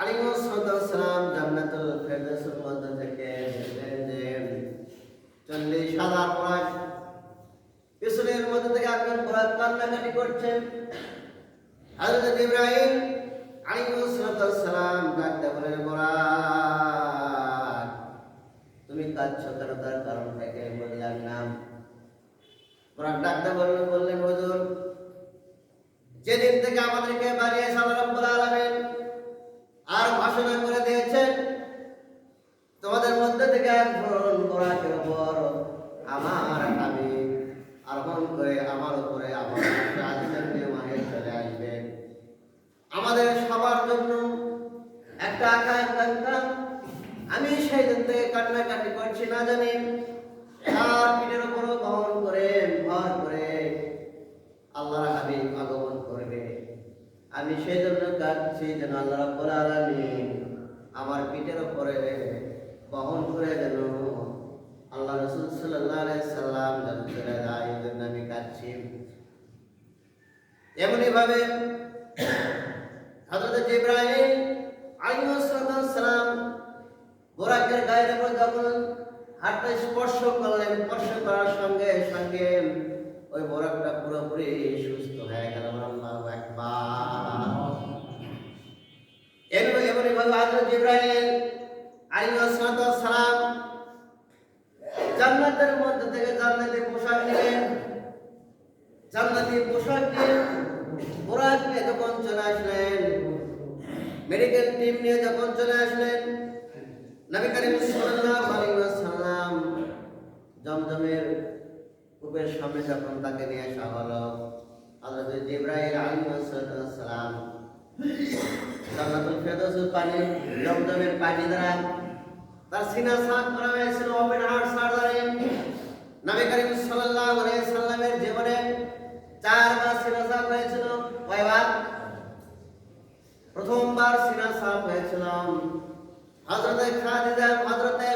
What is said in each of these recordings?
আলাইহিস সালাম জান্নাতুল ফেরদাউসের মধ্যে থেকে দেখলেন যে 40,000 বরাক পিছনের মধ্যে থেকে একজন বরাক কান্নাকাটি করছেন। হযরত জিবরাইল আলাইহিস সালাম ডাকতে বলেন, বরাক তুমি কাঁদছো কেন? তার কারণটাকে বলে জানলাম। বরাক ডাকতে বললেন, হুজুর যেদিন থেকে আমাদেরকে বানিয়েছেন আল্লাহ রাব্বুল আলামিন আর ঘোষণা করে দিয়েছেন তোমাদের মধ্যে থেকে একজন বরাকের উপর আমার হাবিব আরোহণ করে আমার উপরে আমার রাজের মেহমানে চলে আসবেন। আমাদের সবার জন্য একটা আকাঙ্ক্ষা। আমি সেই দিন থেকে কান্নাকাটি করছি, না জানি তার পিঠের উপর বহন করে ভর করে আল্লাহর হাবিব আগমন করবে। আমি সেই জন্য কাঁদছি যেন আল্লাহ রাব্বুল আলামিন আমার পিঠের উপরে বহন করে যেন আল্লাহ রাসূল সাল্লাল্লাহু আলাইহি সাল্লাম যেন চলে যায়, এই জন্য আমি কাঁদছি। এমনি ভাবে হযরত জিবরাইল আলাইহিস সালাম বুরাকের গায়ের উপর যখন হাতটা স্পর্শ করলেন, স্পর্শ করার সঙ্গে সঙ্গে ওই বুরাকটা পুরোপুরি সুস্থ হয়ে গেল। আল্লাহু আকবার। এমনি ভাবে হযরত জিবরাইল আলাইহিস সালাম জান্নাতের মধ্যে থেকে জান্নাতি পোশাক নিলেন। জান্নাতি পোশাক নিয়ে বুরাক নিয়ে যখন চলে আসলেন, মেডিকেল টিম নিয়ে যখন চলে আসলেন, নবী করিম সাল্লাল্লাহু আলাইহি ওয়াসাল্লাম জমজমের কূপের সামনে যখন তাকে নিয়ে আসা হলো, হযরত জিবরাইল আলাইহিস সালাম জান্নাতুল ফেরদৌসের পানি, জমজমের পানি দ্বারা তার সিনা সাফ করা হয়েছিল, open heart surgery. Nabi Karim সাল্লাল্লাহু আলাইহি সাল্লামের জীবনে 4 বার সিনা সাফ হয়েছিল। কয়বার? প্রথমবার সিনা সাফ হয়েছিল হযরতে খাদিজা, হযরতে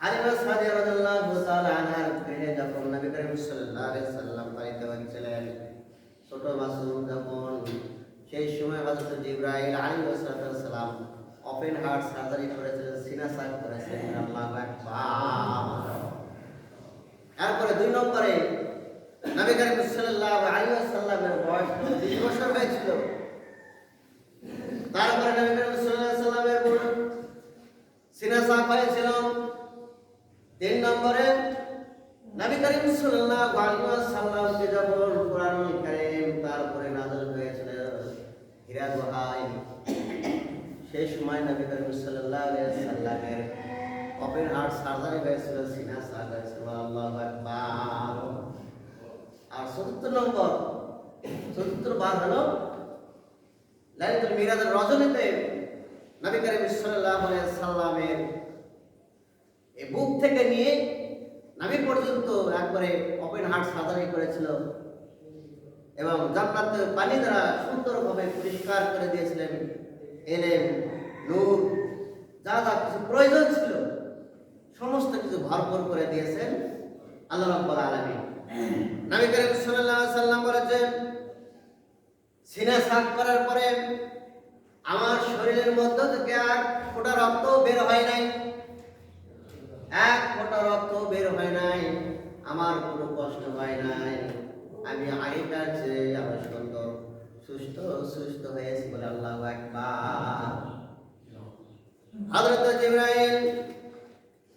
হালিমা সাদিয়া রাদিয়াল্লাহু তাআলা আনহার পেটে যখন নবী করিম সাল্লাল্লাহু আলাইহি সাল্লাম পালিত হচ্ছিলেন, ছোট মাসুম যখন, সেই সময় হযরত জিবরাইল আলাইহিস সালাম ওপেন হার্ট সার্জারি করেছিলেন, সিনা সাফ করেছিলেন। আল্লাহু আকবার। এরপরে 2 নম্বরে নবী করিম সাল্লাল্লাহু আলাইহি সাল্লামের বয়স 20 বছর হয়েছিল। তারপরে নবী করিম সাল্লাল্লাহু আলাইহি সাল্লামের সিনা সাফ হয়েছিল। 3 নম্বরে নবী করিম সাল্লাল্লাহু আলাইহি সাল্লামকে যখন কুরআনুল কারীম তারপরে নাযিল হয়েছিল হীরা গুহায়, সেই সময় নবী করিম সাল্লাল্লাহু আলাইহি সাল্লামের ওপেন হার্ট সার্জারি হয়েছিল, সিনা সাফ হয়েছিল। আল্লাহু আকবার। আর 74 বার হলো লাইলাতুল মিরাজের রজনীতে নবী করিম সাল্লাল্লাহু আলাইহি সাল্লামের এই বুক থেকে নিয়ে নাভি পর্যন্ত একবারে ওপেন হার্ট সার্জারি করেছিল এবং জান্নাতের পানি দ্বারা সুন্দরভাবে পরিষ্কার করে দিয়েছিলেন। এলেম, নূর, যা যা কিছু প্রয়োজন ছিল সমস্ত কিছু ভরপুর করে দিয়েছেন আল্লাহ রাব্বুল আলামিন। নবী করিম সাল্লাল্লাহু আলাইহি সাল্লাম বলেছেন, সিনা সাফ করার পরে আমার শরীরের মধ্য থেকে 1 ফোঁটা রক্ত বের হয় নাই, 1 ফোঁটা রক্ত বের হয় নাই, আমার কোনো কষ্ট হয় নাই, আমি আগেকার চেয়ে আরো সুন্দর সুস্থ হয়েছি বলে। আল্লাহু আকবার। হযরত জিবরাইল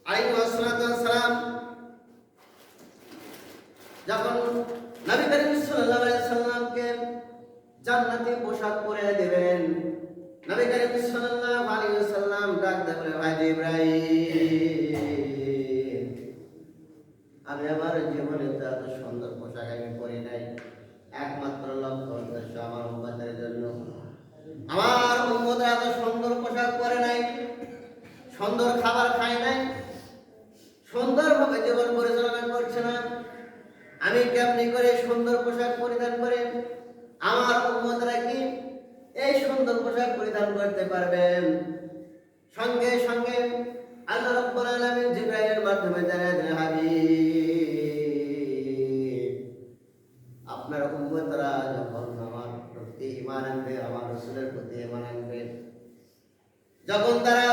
আলাইহিস সালাম যখন নবী করিম সাল্লাল্লাহু আলাইহি সাল্লামকে জান্নাতি পোশাক পরে দিবেন, নবী করিম সাল্লাল্লাহু আলাইহি সাল্লাম ডাক দিয়ে বলে, ভাই জিবরাইল, আমি আমার জীবনে তো এত সুন্দর পোশাক আমি পরি নাই, একমাত্র লক্ষ্য উদ্দেশ্য আমার উম্মতের জন্য। আমার উম্মতরা এত সুন্দর পোশাক পরে নাই, সুন্দর খাবার খায় নাই, সুন্দরভাবে জীবন পরিচালনা করছে না। আমি কেমনি করে সুন্দর পোশাক পরিধান করে আমার উম্মতরা কি এই সুন্দর পোশাক পরিধান করতে পারবেন? সঙ্গে সঙ্গে আল্লাহ রাব্বুল আলামিন জিবরাইলের মাধ্যমে জানিয়ে দিলেন, হাবিব, আপনার উম্মতরা যখন আমার প্রতি ঈমান আনবে, আমার রাসূলের প্রতি ঈমান আনবে, যখন তারা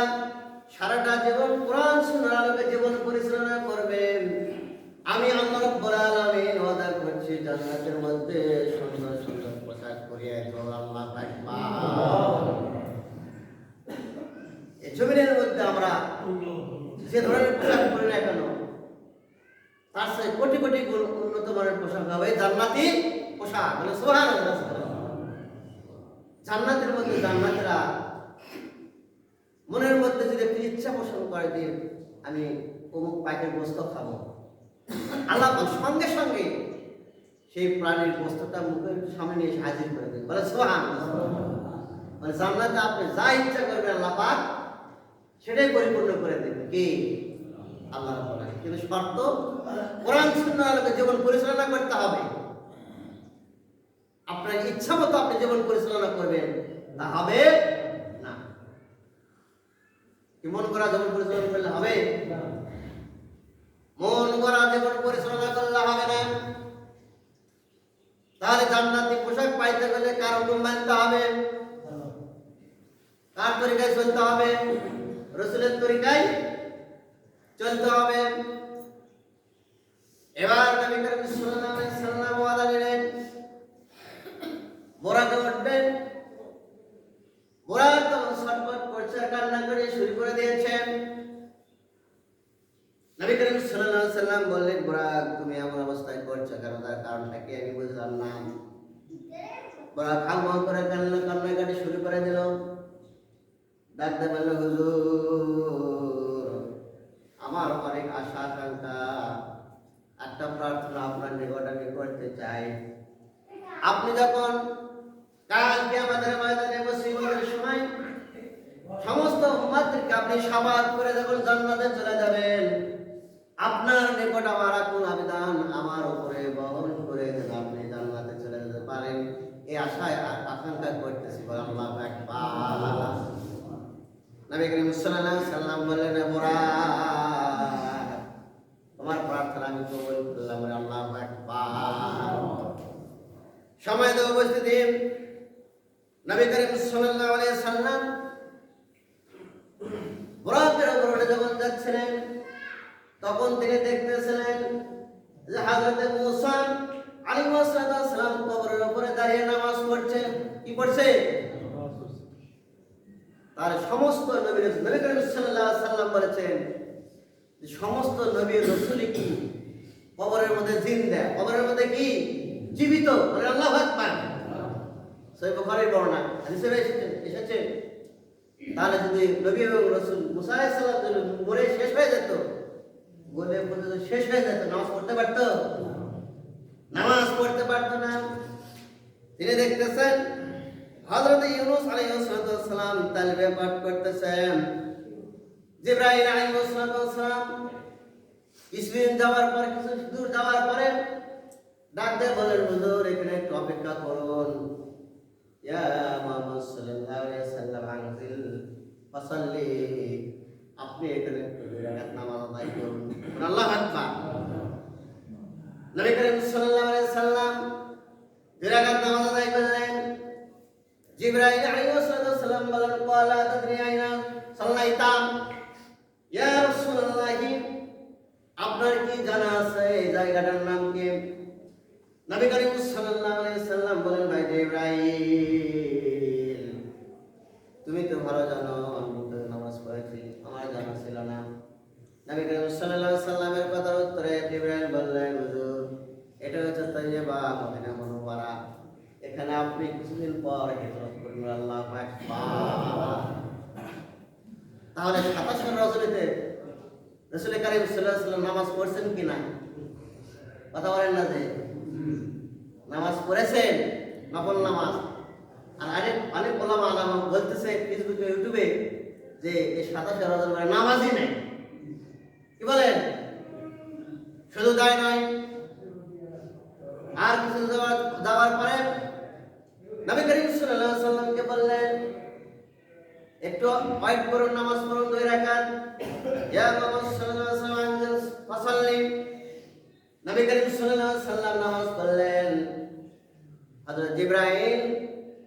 সারাটা জীবন কোরআন সুন্নাহর আলোকে জীবন পরিচালনা করবেন, আমি আল্লাহ রাব্বুল আলামিন ওয়াদা করছি জান্নাতের মধ্যে সুন্দর সুন্দর পোশাক পরিয়ে দেব। আল্লাহু আকবার। এই জমিনের মধ্যে আমরা যে ধরনের পোশাক পরি না কেন, তার সাথে কোটি কোটি গুণ উন্নত মানের পোশাক হবে জান্নাতি পোশাক। বলে সুবহানাল্লাহ। জান্নাতের মধ্যে জান্নাতীরা মনের মধ্যে যদি একটু ইচ্ছা পোষণ করে যে আমি অমুক পাখির গোস্ত খাবো, আল্লাহ সঙ্গে সঙ্গে সেই প্রাণীর গোস্তটা মুখের সামনে নিয়ে এসে হাজির করে দেন। বলে সুবহানাল্লাহ। মানে জান্নাতে আপনি যা ইচ্ছা করবেন আল্লাহ পাক সেটাই পরিপূর্ণ করে দেবেন। কি? আল্লাহ রাব্বুল আলামিন। কিন্তু শর্ত, কোরআন সুন্নাহর আলোকে জীবন পরিচালনা করতে হবে। আপনার ইচ্ছা মতো আপনি জীবন পরিচালনা করবেন তা হবে না। কি মন করা জীবন পরিচালনা করলে হবে? মন করা জীবন পরিচালনা করলে হবে না। তাহলে জান্নাতি পোশাক পাইতে গেলে কার হুকুম মানতে হবে? কার তরিকায় চলতে হবে? রাসূলের তরিকায় চলতে হবে। এবার নবী করিম সাল্লাল্লাহু আলাইহি ওয়াসাল্লাম ওয়াদা দিলেন, বোরাকে উঠবেন। বোরাক তখন ছটফট করছে, কান্না করে শুরু করে দিয়েছেন। নবী করিম সাল্লাল্লাহু আলাইহি ওয়াসাল্লাম বললেন, বোরাক তুমি এমন অবস্থায় করছো কেন? তার কারণটা কি আমি বুঝলাম না। বোরাক হালমাল করে কান্নাকাটি শুরু করে দিল। ডাকতে বলল, হুজুর আমার অনেক আশা আকাঙ্ক্ষা, একটা প্রার্থনা আপনার নিকট আমি করতে চাই। আপনি যখন কালকে আমাদের ময়দানে মুসিবতের সময় সমস্ত উম্মতকে আপনি শাফাআত করে যখন জান্নাতে চলে যাবেন, আপনার নিকট আমার আকুল আবেদন আমার উপরে বহন করে দেন, আপনি জান্নাতে চলে যেতে পারেন। এই আশায় আকাঙ্ক্ষা করতেছি। বলে আল্লাহু আকবার। নবী করিম সাল্লাল্লাহু আলাইহি ওয়াসাল্লাম বললেন, বোরাক তোমার প্রার্থনা আমি কবুল করলাম। আল্লাহু আকবার। সময় দেব উপস্থিতি, নবী করিম সাল্লাল্লাহু আলাইহি ওয়াসাল্লাম বোরাকের উপরে যখন যাচ্ছিলেন, তখন তিনি দেখতেছিলেন যে হযরত মূসা আলাইহিস সালাম কবরের উপরে দাঁড়িয়ে নামাজ পড়ছে। কি পড়ছে? তার সমস্ত নবী রাসূল, নবী করিম সাল্লাল্লাহু আলাইহি ওয়াসাল্লাম বলেছেন যে সমস্ত নবী রাসূলই কি কবরের মধ্যে জিন্দা, কবরের মধ্যে কি জীবিত। বলে আল্লাহু আকবার। সহিহ বুখারীর বর্ণনা হাদিসে এসেছে। তাহলে যদি নবী এবং রাসূল মূসা আলাইহিস সালাম যদি মরে শেষ হয়ে যেত, বলে পর্যন্ত শেষ হয়ে যেত, নামাজ পড়তে পারতো? নামাজ পড়তে পারতো না। তিনি দেখতেছেন হযরত ইউনূস আলাইহিস সালাম তালবে পাঠ করতেছেন। জিবরাইল আলাইহিস সালাম কিছুদিন যাওয়ার পর, কিছু দূর যাওয়ার পরে ডাক দিয়ে বলেন, হুজুর এখানে একটু অপেক্ষা করুন। ইয়া মুহাম্মদ সাল্লাল্লাহু আলাইহি ওয়াসাল্লাম আনজিল ফাসাল্লি, আপনি এখানে দুই রাকাত নামাজ আদায় করুন। আল্লাহু আকবার। নবী করিম সাল্লাল্লাহু আলাইহি ওয়াসাল্লাম দুই রাকাত নামাজ আদায় করলেন। জিবরাইল আলাইহিস সালাম বলেন, ক্বালা তাদরি আইনা সাল্লাইতাম? ইয়া রাসূলুল্লাহ, আপনার কি জানা আছে এই জায়গাটার নাম কি? নবী করিম সাল্লাল্লাহু আলাইহি ওয়াসাল্লাম বলেন, ভাই জিবরাইল তুমি তো ভালো জানো আমি তো নামাজ পড়েছি, আমার জানা ছিল না। নবী করিম সাল্লাল্লাহু আলাইহি ওয়াসাল্লামের কথার উত্তরে জিবরাইল বললেন, হুজুর এটা হচ্ছে তাইয়্যিবা মদিনা মুনাওয়ারা, এখানে আপনি কিছুদিন পর হিজরত করবেন। আল্লাহু আকবার। তাহলে 27 রজনীতে রাসূল কারীম সাল্লাল্লাহু আলাইহি ওয়াসাল্লাম নামাজ পড়ছেন কিনা? কথা বলেন না যে নামাজ পড়েছেন, নফল নামাজ। আর অনেক ওলামা আলামা বলতেছে ফেসবুকে, ইউটিউবে যে এই 27 রজনী মানে নামাজই নেই। কি বলেন? শুধু তাই নয়, আর কিছু যাওয়ার পরে নবী করিম সাল্লাল্লাহু আলাইহি ওয়াসাল্লামকে বললেন, একটু ওয়েট করুন, নামাজ পড়ুন 2 রাকাত। ইয়া মুহাম্মদ সাল্লাল্লাহু আলাইহি ওয়াসাল্লাম ফাসাল্লি, নবী করিম সাল্লাল্লাহু আলাইহি ওয়াসাল্লাম নামাজ পড়লেন। হযরত জিবরাইল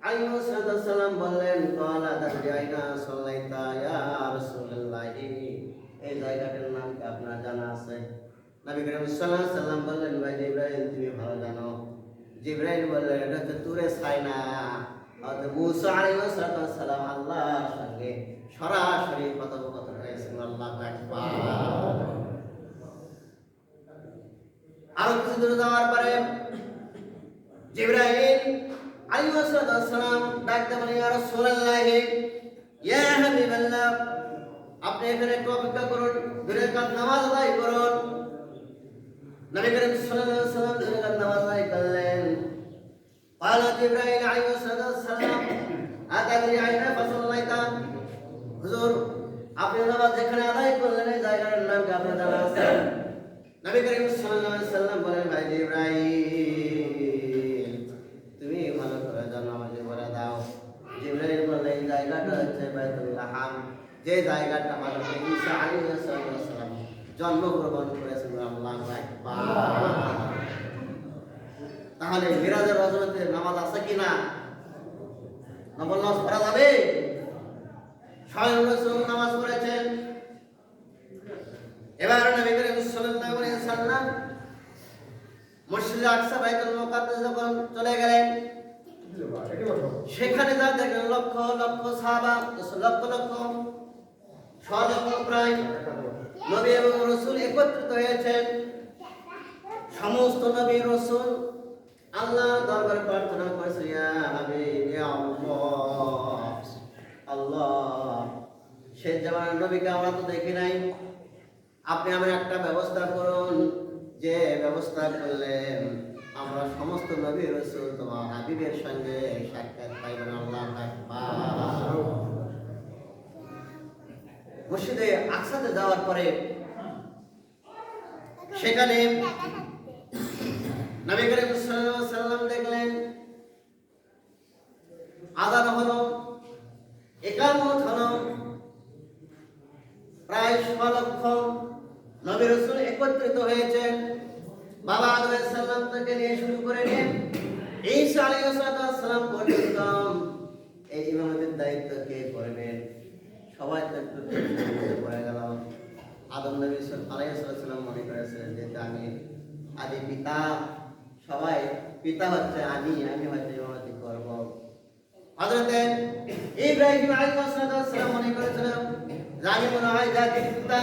আলাইহিস সালাম বললেন, ক্বালা তাদরি আইনা সাল্লাইতা? ইয়া জায়গাটার নাম কি আপনার জানা আছে? নবী করিম সাল্লাল্লাহু আলাইহি সাল্লাম বললেন, ভাই জিবরাইল তুমি ভালো জানো। জিবরাইল বললেন, এটা হচ্ছে তুরে সাইনা। হযরত মূসা আলাইহিস সালাম আল্লাহর সঙ্গে সরাসরি কথোপকথন হয়েছিল। আল্লাহু আকবার। আরো কিছু দূর যাওয়ার পরে জিবরাইল আলাইহিস সালাম ডাকতে বলেন, ইয়া রাসূলুল্লাহ, ইয়া হাবিবাল্লাহ, আপনি এখানে একটু অপেক্ষা করুন, 2 রাকাত নামাজ আদায় করুন। নবী করিম সাল্লাল্লাহু আলাইহি ওয়াসাল্লাম 2 রাকাত নামাজ আদায় করলেন। قال جبرائيل عليه الصلاه والسلام আতাদরি আইনা ফাসাল্লাইতা, হুজুর আপনি নামাজ যেখানে আদায় করলেন এই জায়গার নাম কি আপনার জানা আছে? নবী করিম সাল্লাল্লাহু আলাইহি ওয়াসাল্লাম বলেন, ভাই জিবরাইল তুমি ভালো করে জানো, আমাকে বলে দাও। জিবরাইল বললেন, এই জায়গাটা হচ্ছে বাইতুল লাহাম, যে জায়গাটা হযরত ঈসা আলাইহিস সালাম জন্মগ্রহণ করেছেন। আল্লাহু আকবার। তাহলে মিরাজের রজনীতে নামাজ আছে কিনা? নফল নামাজ পড়া যাবে? স্বয়ং রাসূল নামাজ পড়েছেন। এবার নবী করিম সাল্লাল্লাহু আলাইহি ওয়াসাল্লাম মসজিদে আকসা বাইতুল মুকাদ্দাস যখন চলে গেলেন, সেখানে যা দেখলেন লক্ষ লক্ষ সাহাবা, লক্ষ লক্ষ শত প্রায় নবী এবং রাসূল একত্রিত হয়েছেন। সমস্ত নবী রাসূল আল্লাহর দরবারে প্রার্থনা করেছে, ইয়া হাবিব ইয়া আল্লাহ, আল্লাহ শেষ জামানার নবীকে আমরা তো দেখি নাই, আপনি আমার একটা ব্যবস্থা করুন, যে ব্যবস্থা করলেন আমরা সমস্ত নবী রাসূল তোমার হাবিবের সঙ্গে সাক্ষাৎ পাইবেন। আল্লাহু আকবার। মসজিদে আকসাতে যাওয়ার পরে সেখানে নবী করিম সাল্লাল্লাহু আলাইহি ওয়াসাল্লাম দেখলেন আযান হলো, ইকামত হলো, প্রায় 6 লক্ষ নবী রাসূল একত্রিত হয়েছেন। বাবা আদম আলাইহিস সালাম থেকে নিয়ে শুরু করে নিয়ে ঈসা আলাইহিস সালাম পর্যন্ত এই ইমামতের দায়িত্ব কে করবেন? সবাই তো একটু পড়ে গেল। আদম নবী আলাইহিস সালাম মনে করেছিলেন যে আমি আদি পিতা, সবাই পিতা হচ্ছে আমি হয়তো ইমামতি করব। হযরত ইব্রাহিম আলাইহিস সালাম মনে করেছিলেন জানি মনে হয় জাতির পিতা,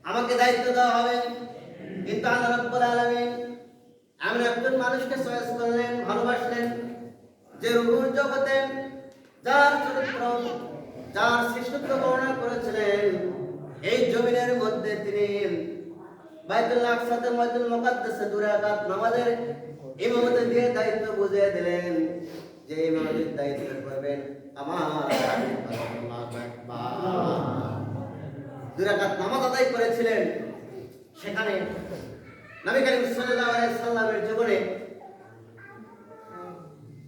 আমাকে দায়িত্ব দেওয়া হবে। কিন্তু আল্লাহ রাব্বুল আলামিন এমন একজন মানুষকে চয়েস করলেন, ভালোবাসলেন, যে রূহের জগতে যার চরিত্র, যার শ্রেষ্ঠত্ব বর্ণনা করেছিলেন, এই জমিনের মধ্যে তিনি বাইতুল আকসাতে বাইতুল মুকাদ্দাসে 2 রাকাত নামাজের ইমামতি দিয়ে দায়িত্ব বুঝিয়ে দিলেন, যে ইমামতির দায়িত্ব করবেন আমার হাবিব। আল্লাহু আকবার। 2 রাকাত নামাজ আদায় করেছিলেন। সেখানে নবী করিম সাল্লাল্লাহু আলাইহি সাল্লামের জীবনে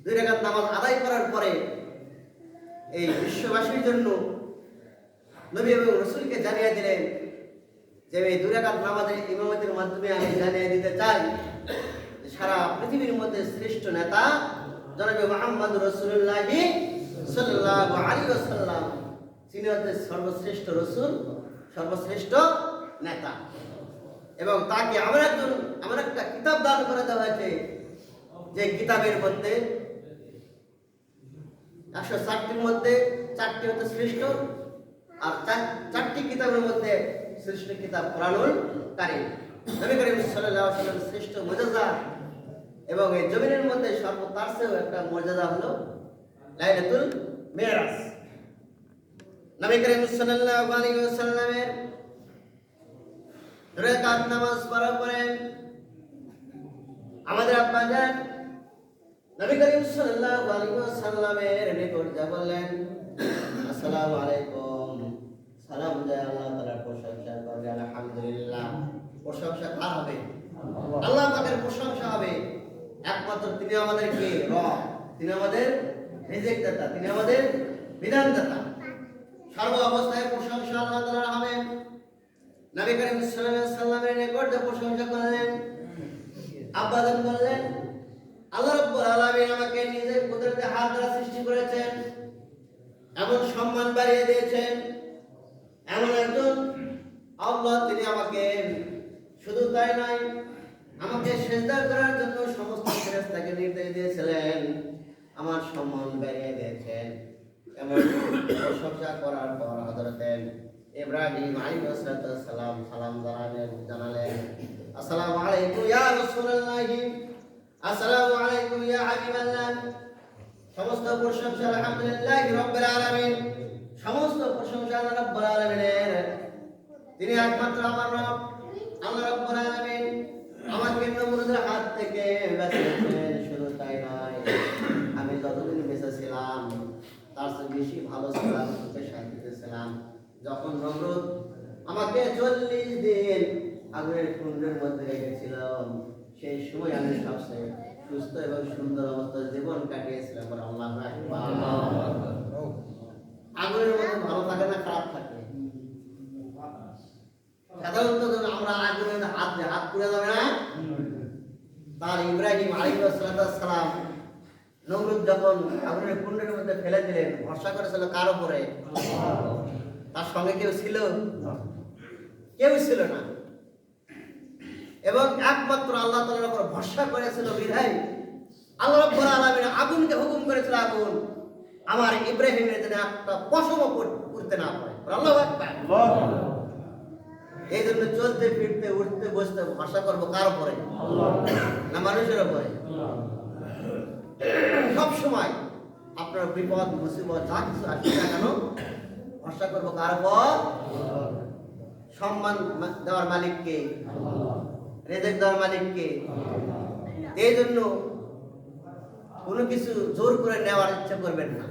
2 রাকাত নামাজ আদায় করার পরে এই বিশ্ববাসীর জন্য নবী এবং রাসূলকে জানিয়ে দিলেন যে এই 2 রাকাত নামাজের ইমামতির মাধ্যমে আমি জানিয়ে দিতে চাই সারা পৃথিবীর মধ্যে শ্রেষ্ঠ নেতা জনাবে মুহাম্মদ রাসূলুল্লাহ সাল্লাল্লাহু আলাইহি ওয়াসাল্লাম, তিনি হচ্ছেন সর্বশ্রেষ্ঠ রাসূল, সর্বশ্রেষ্ঠ নেতা। এবং তাকে আমার একটা কিতাব দান করে দেওয়া হয়েছে, যে কিতাবের মধ্যে 104টির মধ্যে 4টি হচ্ছে শ্রেষ্ঠ, আর 4টি কিতাবের মধ্যে শ্রেষ্ঠ কিতাব কোরআনুল কারীম। নবী করিম সাল্লাল্লাহু আলাইহি ওয়াসাল্লাম শ্রেষ্ঠ মুজিজা, এবং এই জমিনের মধ্যে তার চেয়েও একটা মর্যাদা হলো লাইলাতুল মিরাজ। নবী করিম সাল্লাল্লাহু আলাইহি ওয়াসাল্লামের 2 রাকাত নামাজ পড়ার পরে আমাদের আব্বা জান নবী করিম সাল্লাল্লাহু আলাইহি ওয়াসাল্লামের নিকট যা বললেন, আসসালামু আলাইকুম, সালাম জানাই আল্লাহ তাআলার প্রশংসা করবে, আলহামদুলিল্লাহ। প্রশংসা কার হবে? আল্লাহ পাকের প্রশংসা হবে। একমাত্র তিনি আমাদেরকে রব, তিনি আমাদের রিজিক দাতা, তিনি আমাদের বিধান দাতা। সর্ব অবস্থায় প্রশংসা আল্লাহ তাআলার হবে। নবী করিম সাল্লাল্লাহু আলাইহি ওয়াসাল্লামের নিকট যা প্রশংসা করলেন, আব্বা জান বললেন, আল্লাহ রাব্বুল আলামিন আমাকে নিজের কুদরতে হাত দ্বারা সৃষ্টি করেছেন, এমন সম্মান বাড়িয়ে দিয়েছেন, এমন একজন আল্লাহ তিনি আমাকে শুধু তাই নয়, আমাকে সিজদা করার জন্য সমস্ত ফেরেশতাকে নির্দেশ দিয়েছিলেন, আমার সম্মান বাড়িয়ে দিয়েছেন। এমন প্রশংসা করার পর হযরত ইব্রাহিম আলাইহিস সালাম সালাম জানালেন, আসসালামু আলাইকুম ইয়া রাসূলুল্লাহ, আসসালামু আলাইকুম ইয়া হাবিবাল্লাহ। সমস্ত প্রশংসা আলহামদুলিল্লাহ রাব্বিল আলামিন, সমস্ত প্রশংসা আল্লাহ রাব্বুল আলামিনের। তিনি একমাত্র আমার রব আল্লাহ রাব্বুল আলামিন আমাকে নমরুদের হাত থেকে বাঁচিয়েছেন। শুধু তাই নয়, আমি যতদিন বেঁচে ছিলাম তার চেয়ে বেশি ভালো ছিলাম, সুখে শান্তিতে ছিলাম। যখন নমরুদ আমাকে 40 দিন আগুনের কুণ্ডের মধ্যে রেখেছিল, সেই সময় আমি সবচেয়ে সুস্থ এবং সুন্দর অবস্থায় জীবন কাটিয়েছিলাম। আল্লাহু আকবার। আগুনের মধ্যে ভালো থাকে না খারাপ থাকে? সাধারণত আমরা আগুনের হাত পুড়ে যাবে না। তার ইব্রাহিম আলাইহিস সালাম নমরুদ যখন আগুনের কুণ্ডের মধ্যে ফেলে দিলেন, ভরসা করেছিল কার উপরে? তার সঙ্গে কেউ ছিল? কেউ ছিল না। এবং একমাত্র আল্লাহ তাআলার উপর ভরসা করেছিল বিধায় আল্লাহ রাব্বুল আলামিন আগুনকে হুকুম করেছিল, আগুন আমার ইব্রাহিমের জন্য একটা পশমও করতে না পারে। আল্লাহু আকবার। এই জন্য চলতে ফিরতে উঠতে বসতে ভরসা করবো কার উপরে? না মানুষের উপরে? সব সময় আপনার বিপদ মুসিবত যা কিছু আসবে না কেন, ভরসা করবো কার উপর? সম্মান দেওয়ার মালিককে, রিজিক দেওয়ার মালিককে। এই জন্য কোনো কিছু জোর করে নেওয়ার ইচ্ছা করবেন না।